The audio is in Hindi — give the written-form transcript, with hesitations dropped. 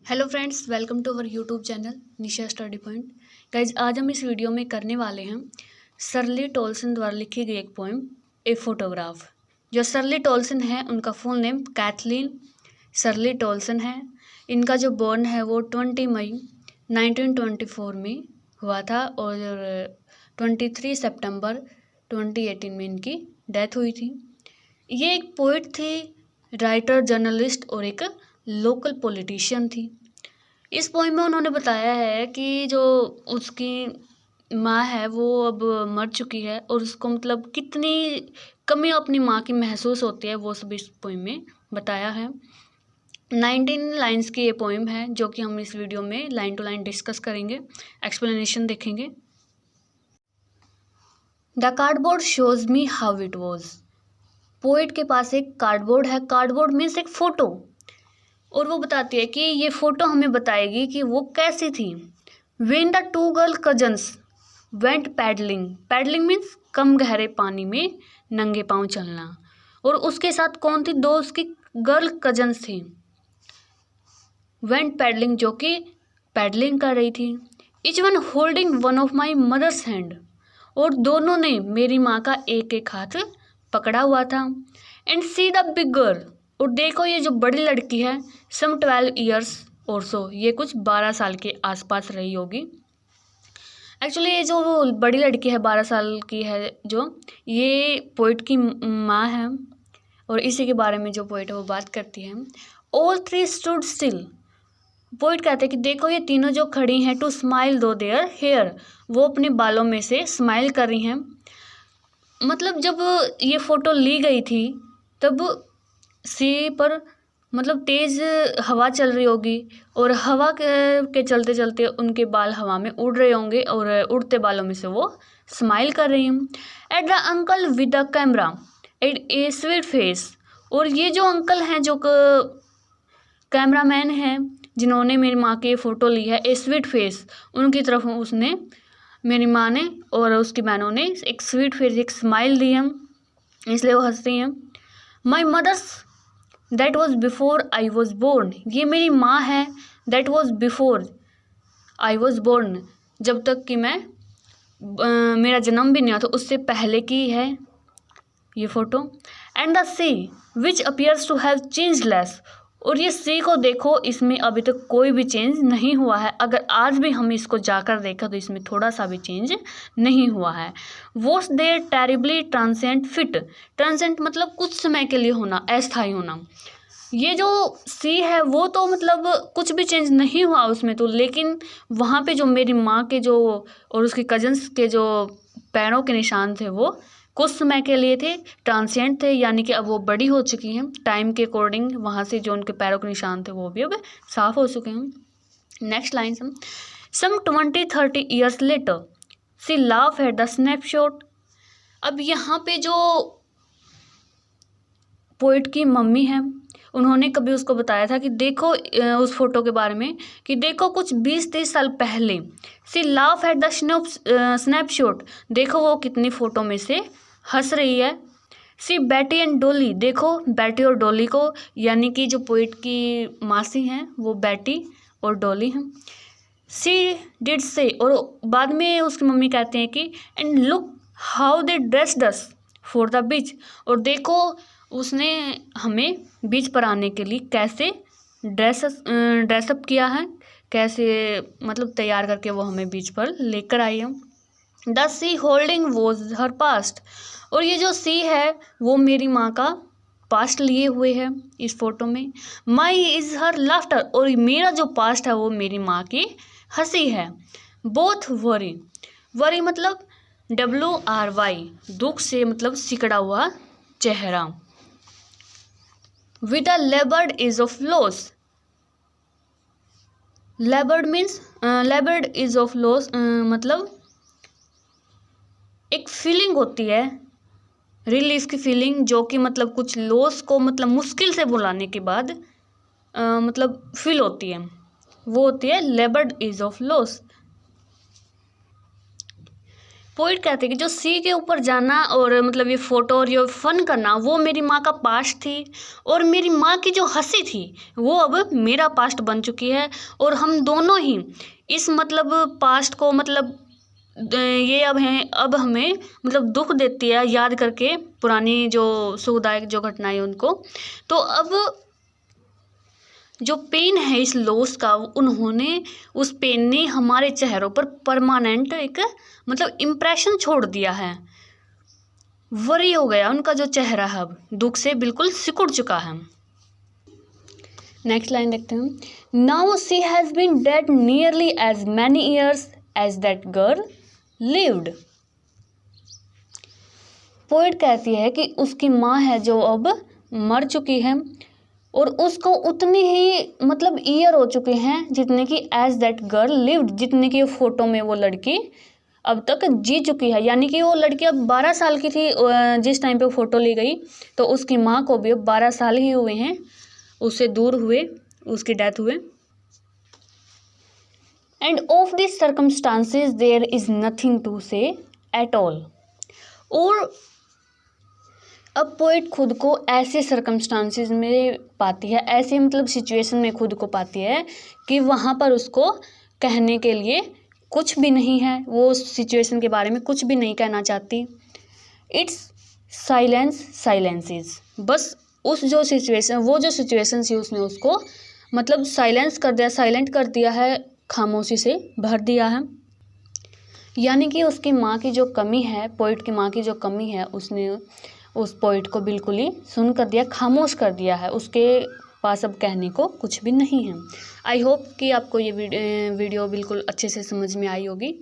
Hello friends, welcome to our YouTube channel Nisha study point. Guys, आज हम इस वीडियो में करने वाले हैं शर्ली टोल्सन द्वारा लिखी गई एक पोएम ए फोटोग्राफ। जो शर्ली टोल्सन है उनका फुल नेम कैथलीन शर्ली टोल्सन है। इनका जो बॉर्न है वो 20 मई 1924 में हुआ था और 23 सितंबर 2018 में इनकी डेथ हुई थी। ये एक पोइट थी, राइटर, जर्नलिस्ट और एक लोकल पॉलिटिशियन थी। इस पोइम में उन्होंने बताया है कि जो उसकी माँ है वो अब मर चुकी है और उसको मतलब कितनी कमी अपनी माँ की महसूस होती है, वो सब इस पोइम में बताया है। 19 लाइन्स की ये पोइम है जो कि हम इस वीडियो में लाइन टू लाइन डिस्कस करेंगे, एक्सप्लेनेशन देखेंगे। The cardboard shows me how it was. Poet के पास एक कार्डबोर्ड है। कार्डबोर्ड मीन्स एक फ़ोटो, और वो बताती है कि ये फ़ोटो हमें बताएगी कि वो कैसी थी। When the two girl cousins went paddling. Paddling means कम गहरे पानी में नंगे पाँव चलना, और उसके साथ कौन थी? दो उसकी गर्ल कजन्स थी। वेंट पैडलिंग, जो कि पैडलिंग कर रही थी। Each one holding one of my mother's hand, और दोनों ने मेरी माँ का एक एक हाथ पकड़ा हुआ था। And see the big girl, और देखो ये जो बड़ी लड़की है, सम 12 ईयर्स और सो, ये कुछ 12 साल के आसपास रही होगी। एक्चुअली ये जो बड़ी लड़की है 12 साल की है, जो ये पोइट की माँ है, और इसी के बारे में जो पोइट है वो बात करती है। All three stood still. Poet कहते हैं कि देखो ये तीनों जो खड़ी हैं, टू स्माइल दो देयर हेयर, वो अपने बालों में से स्माइल कर रही हैं। मतलब जब ये फ़ोटो ली गई थी तब सी पर मतलब तेज़ हवा चल रही होगी, और हवा के चलते चलते उनके बाल हवा में उड़ रहे होंगे, और उड़ते बालों में से वो स्माइल कर रही हैं। At the uncle with the camera at a sweet face, और ये जो अंकल हैं, जो कैमरामैन हैं जिन्होंने मेरी माँ की फ़ोटो ली है, ए स्वीट फेस, उनकी तरफ उसने, मेरी माँ ने और उसकी बहनों ने एक स्वीट फेस, एक स्माइल दी है, इसलिए वो हंस रही हैं। My mother's that was before I was born. ये मेरी माँ है, that was before I was born, जब तक कि मैं मेरा जन्म भी नहीं हुआ था उससे पहले की है ये photo. And the sea which appears to have change less, और ये सी को देखो, इसमें अभी तक कोई भी चेंज नहीं हुआ है। अगर आज भी हम इसको जाकर देखा तो इसमें थोड़ा सा भी चेंज नहीं हुआ है। Was there terribly transient fit. Transient मतलब कुछ समय के लिए होना, अस्थायी होना। ये जो सी है वो तो मतलब कुछ भी चेंज नहीं हुआ उसमें तो, लेकिन वहाँ पे जो मेरी माँ के जो और उसके कजन्स के जो पैरों के निशान थे वो कुछ समय के लिए थे, ट्रांसिएंट थे, यानी कि अब वो बड़ी हो चुकी हैं। टाइम के अकॉर्डिंग वहाँ से जो उनके पैरों के निशान थे वो भी अब साफ हो चुके हैं। Next line some 20-30 years later she laugh at the snapshot. अब यहाँ पे जो पोइट की मम्मी है, उन्होंने कभी उसको बताया था कि देखो उस फोटो के बारे में कि देखो कुछ 20-30 साल पहले, सी लाफ एट द स्नैपशॉट, देखो वो कितनी फ़ोटो में से हंस रही है। सी बैटी एंड डोली, देखो बैटी और डोली को, यानी कि जो पोइट की मासी हैं वो बैटी और डोली हैं। सी डिड से, और बाद में उसकी मम्मी कहते हैं कि and look how they dressed us for the beach, और देखो उसने हमें बीच पर आने के लिए कैसे ड्रेसअप किया है, कैसे मतलब तैयार करके वो हमें बीच पर लेकर आई है। The sea holding was her past, और ये जो सी है वो मेरी माँ का पास्ट लिए हुए है इस फोटो में। माई इज़ हर लाफ्टर, और मेरा जो पास्ट है वो मेरी माँ की हंसी है। बोथ वरी, वरी मतलब WRY, दुख से मतलब सिकड़ा हुआ चेहरा। With a लेबर्ड is of loss, लेबर्ड means लेबर्ड is of loss, मतलब एक फीलिंग होती है, रिलीफ की फीलिंग, जो कि मतलब कुछ लॉस को मतलब मुश्किल से बुलाने के बाद मतलब फील होती है, वो होती है लेबर्ड इज ऑफ लॉस। पोइट कहते हैं कि जो सी के ऊपर जाना और मतलब ये फ़ोटो और ये फ़न करना वो मेरी माँ का पास्ट थी, और मेरी माँ की जो हंसी थी वो अब मेरा पास्ट बन चुकी है। और हम दोनों ही इस मतलब पास्ट को मतलब ये अब हमें मतलब दुख देती है याद करके पुरानी जो सुखदायक जो घटनाएं उनको। तो अब जो पेन है इस लॉस का, उन्होंने उस पेन ने हमारे चेहरों पर परमानेंट एक मतलब इम्प्रेशन छोड़ दिया है। वरी हो गया उनका जो चेहरा है, अब दुख से बिल्कुल सिकुड़ चुका है। नेक्स्ट लाइन देखते हैं। Now she has been dead nearly as many years as that girl lived. Poet कहती है कि उसकी माँ है जो अब मर चुकी है, और उसको उतने ही मतलब ईयर हो चुके हैं जितने कि एज दैट गर्ल लिव्ड, जितने कि फोटो में वो लड़की अब तक जी चुकी है। यानी कि वो लड़की अब 12 साल की थी जिस टाइम पे फ़ोटो ली गई, तो उसकी माँ को भी अब 12 साल ही हुए हैं उससे दूर हुए, उसकी डेथ हुए। And of this circumstances there is nothing to say at all. और अब पोइट खुद को ऐसे सर्कमस्टांसेस में पाती है, ऐसे मतलब सिचुएशन में खुद को पाती है कि वहाँ पर उसको कहने के लिए कुछ भी नहीं है, वो उस सिचुएशन के बारे में कुछ भी नहीं कहना चाहती। इट्स साइलेंसेस, बस उस जो सिचुएशन, वो जो सिचुएशन थी उसने उसको मतलब साइलेंस कर दिया, साइलेंट कर दिया है, खामोशी से भर दिया है। यानी कि उसकी माँ की जो कमी है, पोइट की माँ की जो कमी है, उसने उस पोइट को बिल्कुल ही सुन कर दिया, खामोश कर दिया है, उसके पास अब कहने को कुछ भी नहीं है। आई होप कि आपको ये वीडियो बिल्कुल अच्छे से समझ में आई होगी।